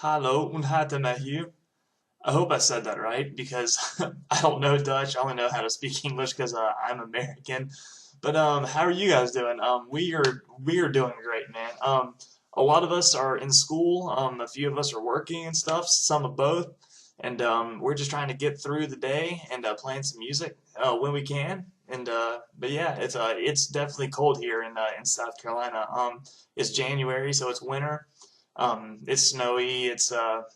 Hallo und hatte mal hier. I hope I said that right because I don't know Dutch. I only know how to speak English because I'm American. But how are you guys doing? We are doing great, man. A lot of us are in school. A few of us are working and stuff. Some of both, and we're just trying to get through the day and playing some music when we can. And but yeah, it's definitely cold here in South Carolina. It's January, so it's winter. It's snowy.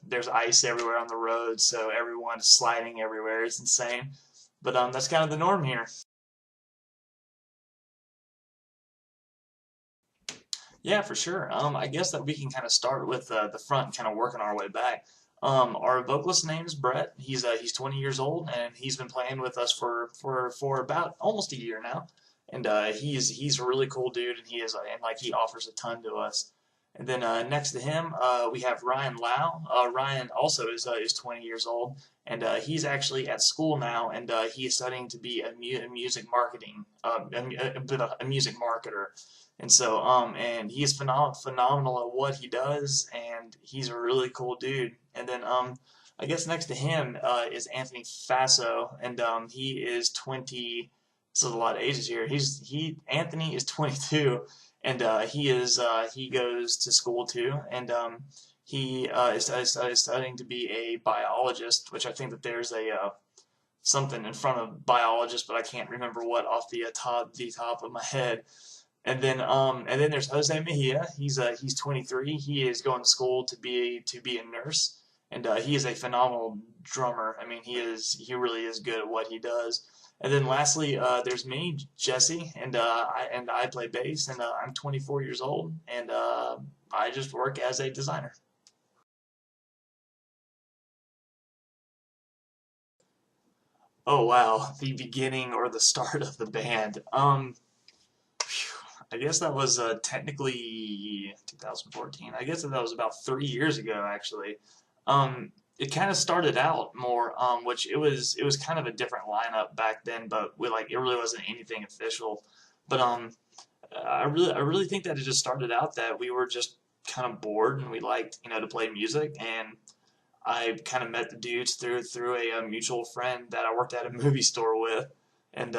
There's ice everywhere on the road, so everyone's sliding everywhere. It's insane. But that's kind of the norm here. Yeah, for sure. I guess that we can kind of start with the front, and kind of working our way back. Our vocalist name is Brett. He's 20 years old, and he's been playing with us for about almost a year now. And he's a really cool dude, and he offers a ton to us. And then next to him, we have Ryan Lau. Ryan also is 20 years old, and he's actually at school now, and he is studying to be a music marketing a music marketer. And so, and he's phenomenal at what he does, and he's a really cool dude. And then, I guess next to him is Anthony Faso, and he is 20. This is a lot of ages here. Anthony is 22, and he goes to school too, and is studying to be a biologist, which I think that there's a something in front of biologist, but I can't remember what off the top of my head. And then there's Jose Mejia. He's 23. He is going to school to be a nurse, and he is a phenomenal drummer. I mean, he really is good at what he does. And then lastly, there's me, Jesse, and I play bass, and I'm 24 years old, and I just work as a designer. Oh wow, the beginning or the start of the band. I guess that was technically 2014. I guess that was about 3 years ago, actually. It kind of started out more, which it was kind of a different lineup back then, but it really wasn't anything official. But I really think that it just started out that we were just kind of bored and we liked to play music, and I kind of met the dudes through a mutual friend that I worked at a movie store with, and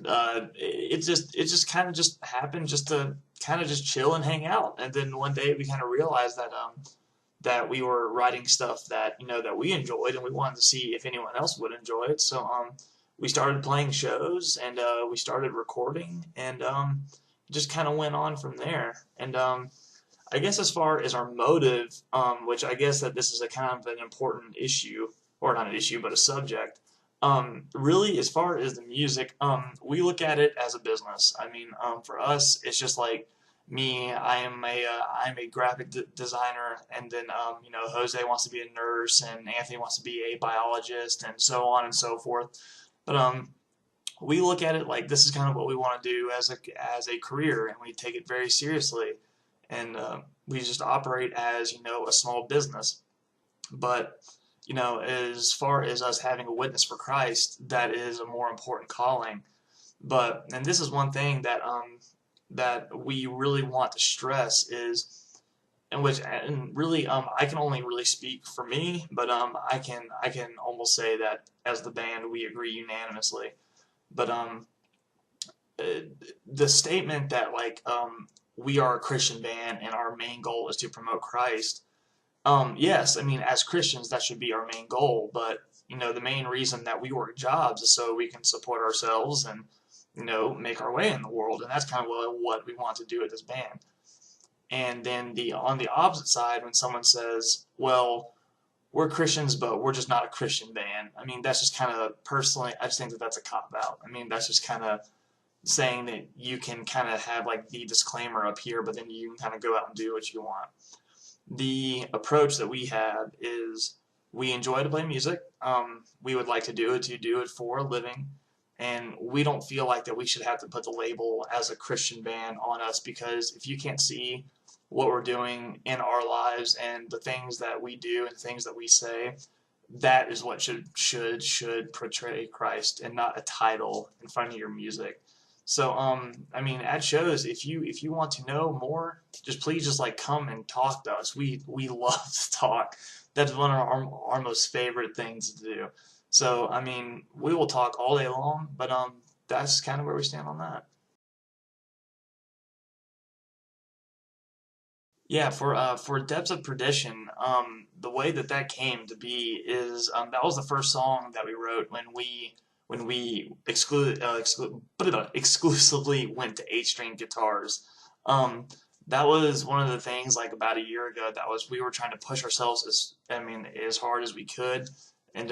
it just kind of just happened just to kind of just chill and hang out. And then one day we kind of realized that we were writing stuff that we enjoyed, and we wanted to see if anyone else would enjoy it. So we started playing shows, and we started recording, and just kind of went on from there. And I guess as far as our motive, which I guess that this is a kind of an important issue, or not an issue, but a subject. Really, as far as the music, we look at it as a business. I mean, for us, it's just like me. I'm a graphic designer, and then Jose wants to be a nurse, and Anthony wants to be a biologist, and so on and so forth. But we look at it like this is kind of what we want to do as a career, and we take it very seriously, and we just operate as a small business. But as far as us having a witness for Christ, that is a more important calling. And this is one thing that we really want to stress is, and really I can only really speak for me, but I can almost say that as the band we agree unanimously. But uh, the statement that we are a Christian band and our main goal is to promote Christ. Yes, I mean, as Christians, that should be our main goal, but the main reason that we work jobs is so we can support ourselves and make our way in the world, and that's kind of what we want to do with this band. And then on the opposite side, when someone says, "Well, we're Christians, but we're just not a Christian band," I mean, that's just kind of personally, I just think that that's a cop out. I mean, that's just kind of saying that you can kind of have like the disclaimer up here, but then you can kind of go out and do what you want. The approach that we have is we enjoy to play music. We would like to do it for a living, and we don't feel like that we should have to put the label as a Christian band on us, because if you can't see what we're doing in our lives and the things that we do and things that we say, that is what should portray Christ, and not a title in front of your music. So I mean, at shows, if you want to know more, just please just like come and talk to us. We love to talk. That's one of our most favorite things to do. So I mean, we will talk all day long, but that's kind of where we stand on that. Yeah, for Depths of Perdition, the way that that came to be is that was the first song that we wrote when we exclusively went to eight string guitars. Um, that was one of the things like about a year ago that was we were trying to push ourselves as hard as we could, and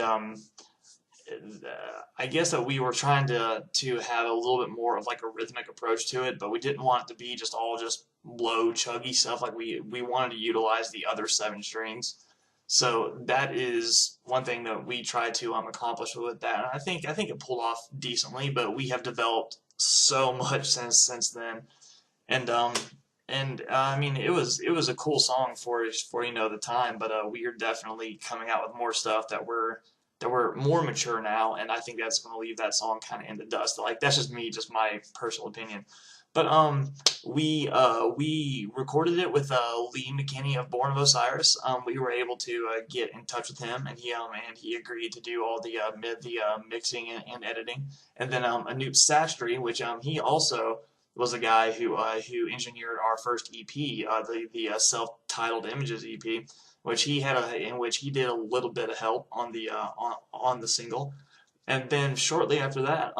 I guess that we were trying to have a little bit more of like a rhythmic approach to it, but we didn't want it to be just all just low chuggy stuff. Like we wanted to utilize the other seven strings. So that is one thing that we tried to accomplish with that. And I think it pulled off decently, but we have developed so much since then. And I mean it was a cool song for the time, but we are definitely coming out with more stuff that we're more mature now, and I think that's going to leave that song kind of in the dust. Like that's just me, just my personal opinion. But we recorded it with Lee McKinney of Born of Osiris. We were able to get in touch with him, and he agreed to do all the mixing and editing. And then Anoop Sastry, which he also was a guy who engineered our first EP, the self-titled Images EP, which he had in which he did a little bit of help on the single. And then shortly after that,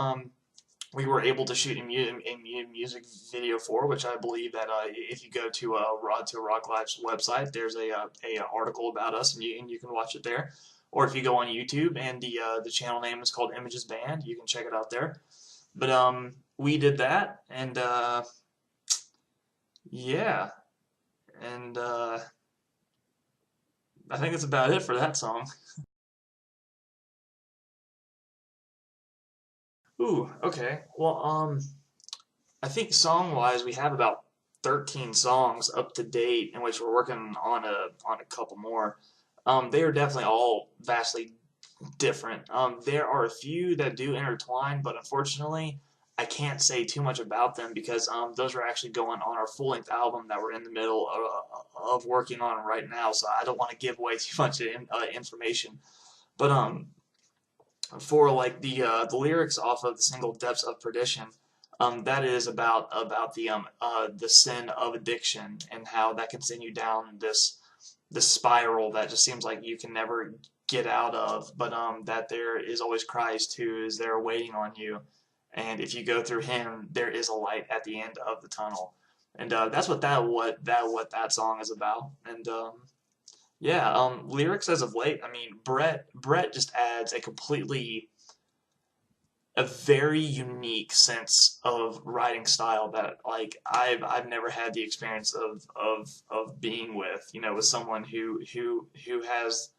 we were able to shoot a music video for, which I believe that if you go to Rock Life's website, there's a article about us, and you can watch it there. Or if you go on YouTube and the channel name is called Images Band, you can check it out there. But we did that, and yeah, and I think that's about it for that song. Ooh, okay. Well, I think song-wise, we have about 13 songs up to date, in which we're working on a couple more. They are definitely all vastly different. There are a few that do intertwine, but unfortunately, I can't say too much about them because those are actually going on our full-length album that we're in the middle of working on right now. So I don't want to give away too much information. But for like the lyrics off of the single "Depths of Perdition," that is about the sin of addiction and how that can send you down this spiral that just seems like you can never get out of, but that there is always Christ who is there waiting on you, and if you go through Him, there is a light at the end of the tunnel, and that's what that song is about, and yeah, lyrics as of late. I mean, Brett just adds a very unique sense of writing style that like I've never had the experience of being with, with someone who has.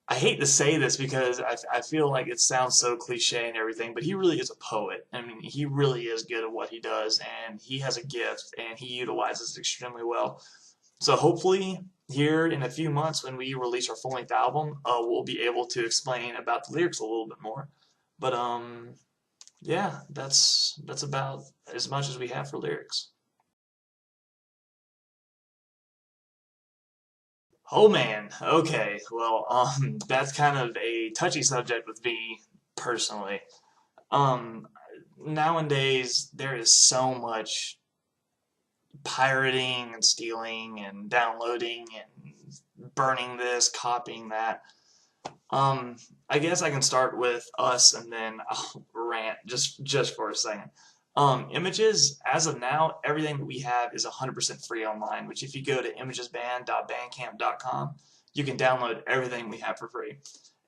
I hate to say this because I feel like it sounds so cliche and everything, but he really is a poet. I mean, he really is good at what he does, and he has a gift, and he utilizes it extremely well. So hopefully, here in a few months when we release our full-length album, we'll be able to explain about the lyrics a little bit more. But yeah, that's about as much as we have for lyrics. Oh man, okay. Well, that's kind of a touchy subject with me personally. Um, Nowadays there is so much pirating and stealing and downloading and burning this, copying that. Um, I guess I can start with us and then I'll rant just for a second. Images, as of now, everything that we have is 100% free online, which if you go to imagesband.bandcamp.com, you can download everything we have for free.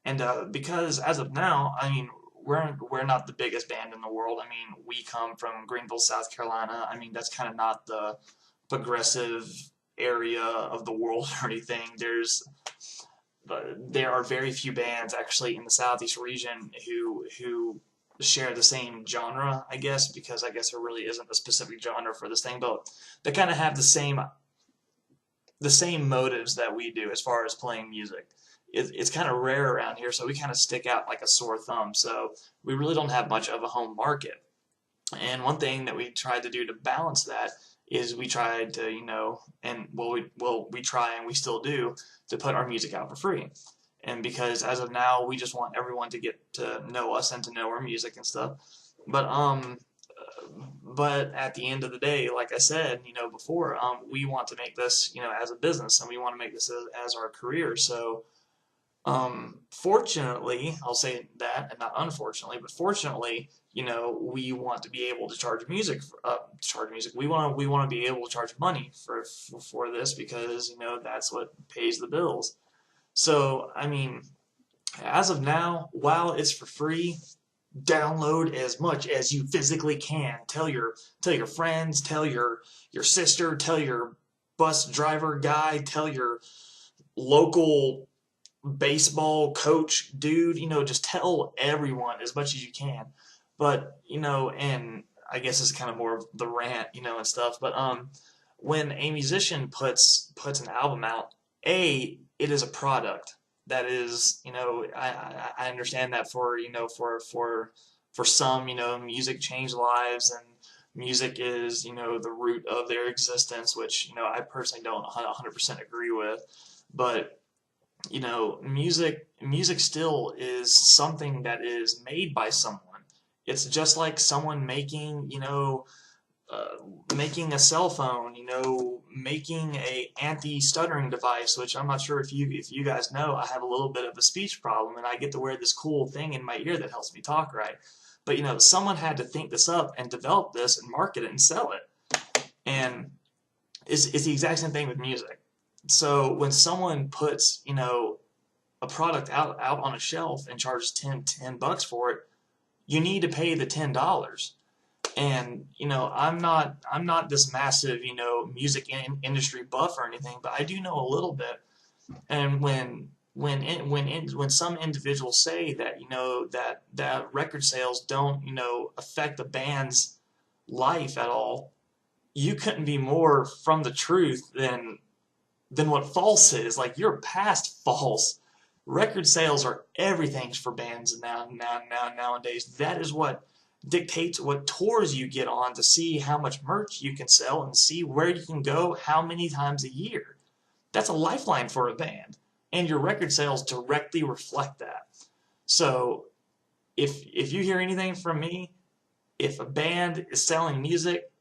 And because as of now, I mean, we're not the biggest band in the world. I mean, we come from Greenville, South Carolina. I mean, that's kind of not the progressive area of the world or anything. There are very few bands actually in the southeast region who share the same genre, I guess, because I guess there really isn't a specific genre for this thing, but they kind of have the same motives that we do as far as playing music. It's kind of rare around here, so we kind of stick out like a sore thumb. So we really don't have much of a home market. And one thing that we tried to do to balance that is we tried to, and we try and we still do, to put our music out for free. And because as of now, we just want everyone to get to know us and to know our music and stuff. But at the end of the day, like I said, before, we want to make this, as a business, and we want to make this as our career. So fortunately, I'll say that, and not unfortunately, but fortunately, we want to be able to charge music. Charge music. We want to be able to charge money for this because that's what pays the bills. So I mean, as of now, while it's for free, download as much as you physically can. Tell your friends, tell your sister, tell your bus driver guy, tell your local baseball coach dude, just tell everyone as much as you can. But, and I guess it's kind of more of the rant, and stuff, but when a musician puts an album out, it is a product that is, I understand that for some, music changed lives, and music is, the root of their existence, which, I personally don't 100% agree with. But music still is something that is made by someone. It's just like someone making a cell phone, making a anti-stuttering device, which I'm not sure if you guys know, I have a little bit of a speech problem, and I get to wear this cool thing in my ear that helps me talk right. But someone had to think this up and develop this and market it and sell it. And it's the exact same thing with music. So when someone puts, a product out on a shelf and charges ten bucks for it, you need to pay the $10. And I'm not this massive, music industry buff or anything, but I do know a little bit. And when some individuals say that, that record sales don't, affect the band's life at all, you couldn't be more from the truth than what false is. Like, you're past false. Record sales are everything for bands nowadays. That is what dictates what tours you get on, to see how much merch you can sell and see where you can go how many times a year. That's a lifeline for a band, and your record sales directly reflect that. So if you hear anything from me, if a band is selling music,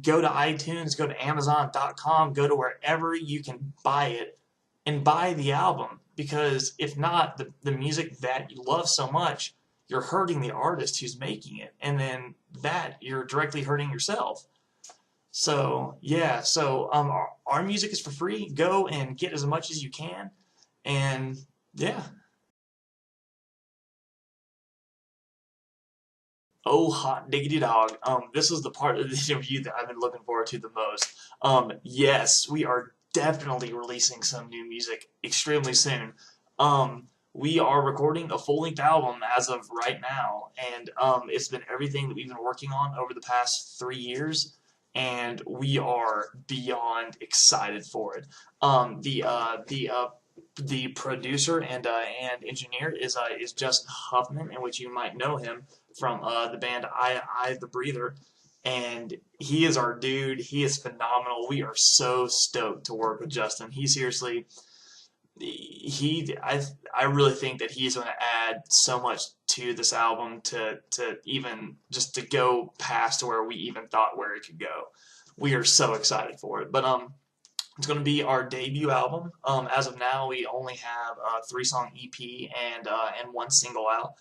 go to iTunes, go to Amazon.com, go to wherever you can buy it and buy the album. Because if not, the music that you love so much, you're hurting the artist who's making it. And then that, you're directly hurting yourself. So, yeah, so our music is for free. Go and get as much as you can. And yeah. Oh, hot diggity dog. This is the part of the interview that I've been looking forward to the most. Yes, we are definitely releasing some new music extremely soon. We are recording a full-length album as of right now, and it's been everything that we've been working on over the past 3 years, and we are beyond excited for it. The producer and engineer is Justin Huffman, in which you might know him from the band I the Breather, and he is our dude. He is phenomenal. We are so stoked to work with Justin. He seriously, I really think that he's going to add so much to this album, to even just to go past where we even thought where it could go. We are so excited for it. But it's going to be our debut album. As of now, we only have a 3-song EP and one single out.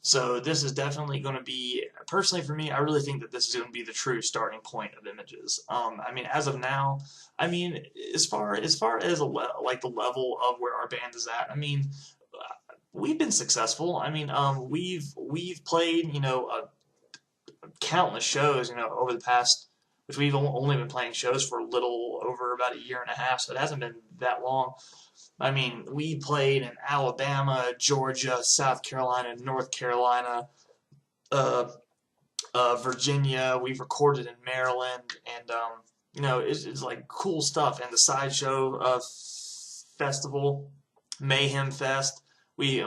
So this is definitely going to be, personally for me, I really think that this is going to be the true starting point of Images. I mean, as of now, I mean, as like the level of where our band is at, I mean, we've been successful. I mean, we've played, countless shows, over the past, which we've only been playing shows for a little over about a year and a half, so it hasn't been that long. I mean, we played in Alabama, Georgia, South Carolina, North Carolina, uh, Virginia. We've recorded in Maryland, and it's like cool stuff. And the Sideshow Festival, Mayhem Fest, we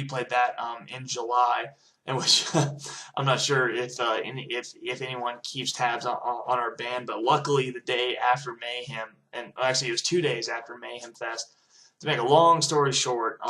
played that in July, in which I'm not sure if anyone keeps tabs on our band, but luckily the day after Mayhem, and actually it was 2 days after Mayhem Fest. To make a long story short,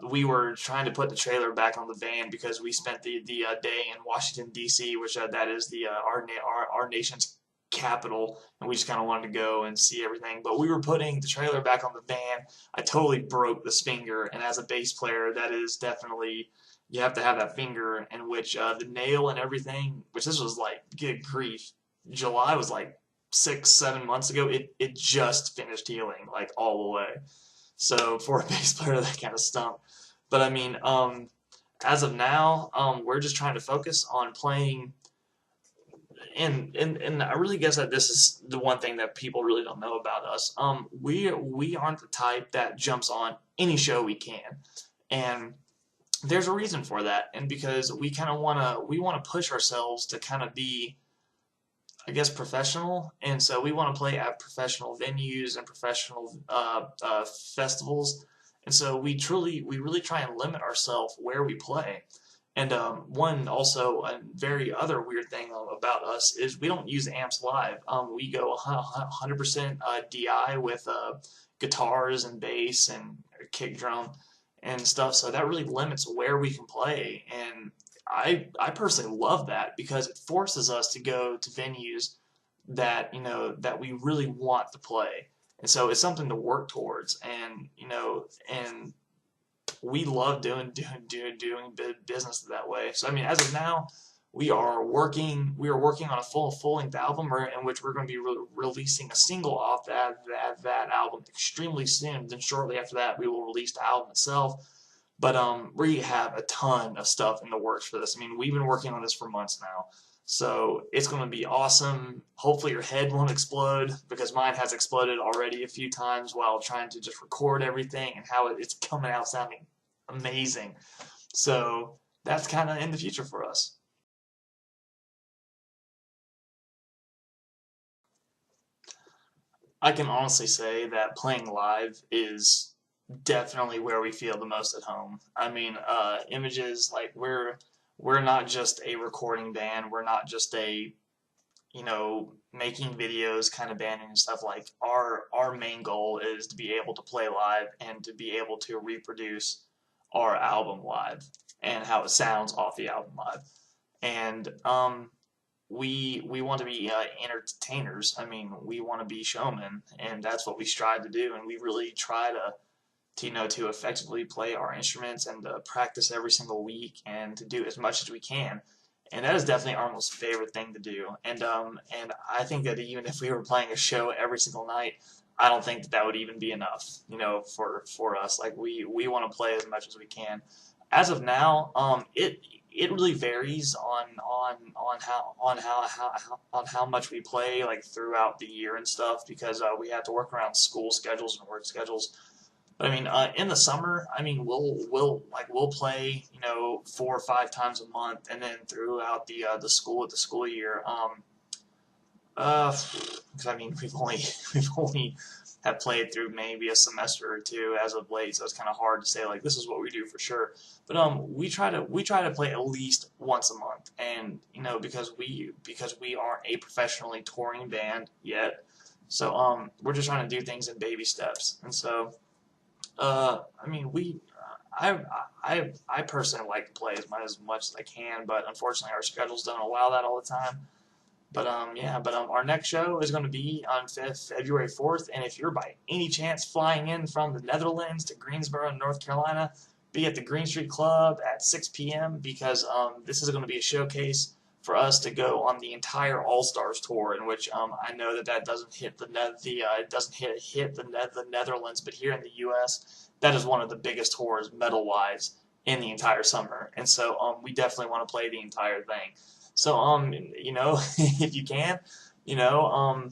we were trying to put the trailer back on the van because we spent the day in Washington D.C., which that is the our nation's capital, and we just kind of wanted to go and see everything. But we were putting the trailer back on the van. I totally broke this finger, and as a bass player, that is definitely, you have to have that finger in which the nail and everything, which this was like, good grief, July was like 6-7 months ago. It just finished healing like all the way. So for a bass player, that kind of stunk. But I mean, as of now, we're just trying to focus on playing. And I really guess that this is the one thing that people really don't know about us. We aren't the type that jumps on any show we can, and there's a reason for that. And because we wanna push ourselves to kind of be, I guess, professional, and so we want to play at professional venues and professional festivals, and so we really try and limit ourselves where we play. And one also a very other weird thing about us is we don't use amps live. We go 100% DI with guitars and bass and kick drum and stuff, so that really limits where we can play. And I personally love that because it forces us to go to venues that that we really want to play, and so it's something to work towards. And and we love doing business that way. So I mean, as of now, we are working on a full-length album, in which we're going to be releasing a single off that album extremely soon. Then shortly after that, we will release the album itself. But we have a ton of stuff in the works for this. I mean, we've been working on this for months now. So it's going to be awesome. Hopefully your head won't explode, because mine has exploded already a few times while trying to just record everything, and how it's coming out sounding amazing. So that's kind of in the future for us. I can honestly say that playing live is definitely where we feel the most at home. I mean, images, like, we're not just a recording band. We're not just a, making videos kind of band and stuff. Like, our main goal is to be able to play live and to be able to reproduce our album live and how it sounds off the album live. And we want to be entertainers. I mean, we want to be showmen, and that's what we strive to do. And we really try to effectively play our instruments and to practice every single week and to do as much as we can. And that is definitely our most favorite thing to do. And I think that even if we were playing a show every single night, I don't think that would even be enough, for us. Like, we want to play as much as we can. As of now, it really varies on how much we play, like, throughout the year and stuff, because we have to work around school schedules and work schedules. But I mean, in the summer, I mean, we'll play, 4 or 5 times a month, and then throughout the school year, 'cause I mean, we've only have played through maybe a semester or two as of late, so it's kind of hard to say like this is what we do for sure. But we try to play at least once a month, and because we aren't a professionally touring band yet, so we're just trying to do things in baby steps. And so I mean, I personally like to play as much as I can, but unfortunately our schedules don't allow that all the time. But yeah, but our next show is going to be on February 4th, and if you're by any chance flying in from the Netherlands to Greensboro, North Carolina, be at the Green Street Club at 6 p.m. because this is going to be a showcase for us to go on the entire All Stars tour, in which I know that doesn't hit it doesn't hit the Netherlands, but here in the U.S. that is one of the biggest tours metal wise in the entire summer, and so we definitely want to play the entire thing. So if you can, you know, um,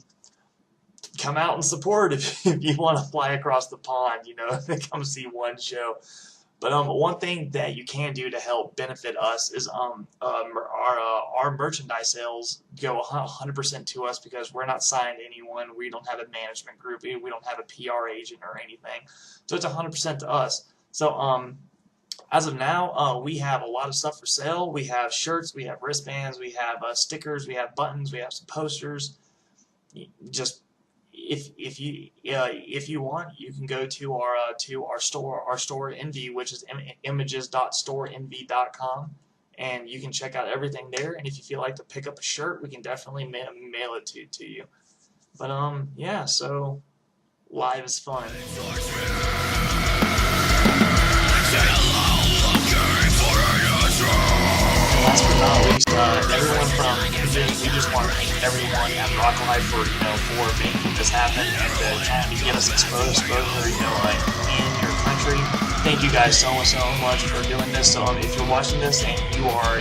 come out and support if you want to fly across the pond, come see one show. But one thing that you can do to help benefit us is our merchandise sales go 100% to us, because we're not signed to anyone. We don't have a management group. We don't have a PR agent or anything. So it's 100% to us. So As of now, we have a lot of stuff for sale. We have shirts, we have wristbands, we have stickers, we have buttons, we have some posters. Just if you want, you can go to our store Envy, which is images.storeenvy.com, and you can check out everything there. And if you feel like to pick up a shirt, we can definitely mail it to you. But yeah, so live is fun. Last but not least, everyone from Images, we just want to thank everyone at Rock Life for making this happen and trying to get us exposure, like in your country. Thank you guys so much for doing this. So if you're watching this and you are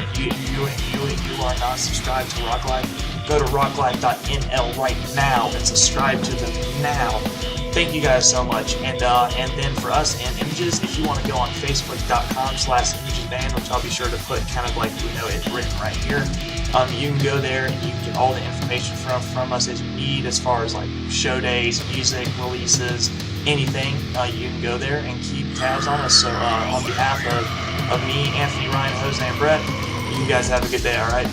not subscribed to Rock Life, go to rocklife.nl right now and subscribe to them now. Thank you guys so much. And then for us and Images, if you want to go on facebook.com/imagesband, which I'll be sure to put kind of like, it's written right here. You can go there and you can get all the information from us as you need, as far as like show days, music, releases, anything. You can go there and keep tabs on us. So on behalf of me, Anthony, Ryan, Jose, and Brett, you guys have a good day, all right?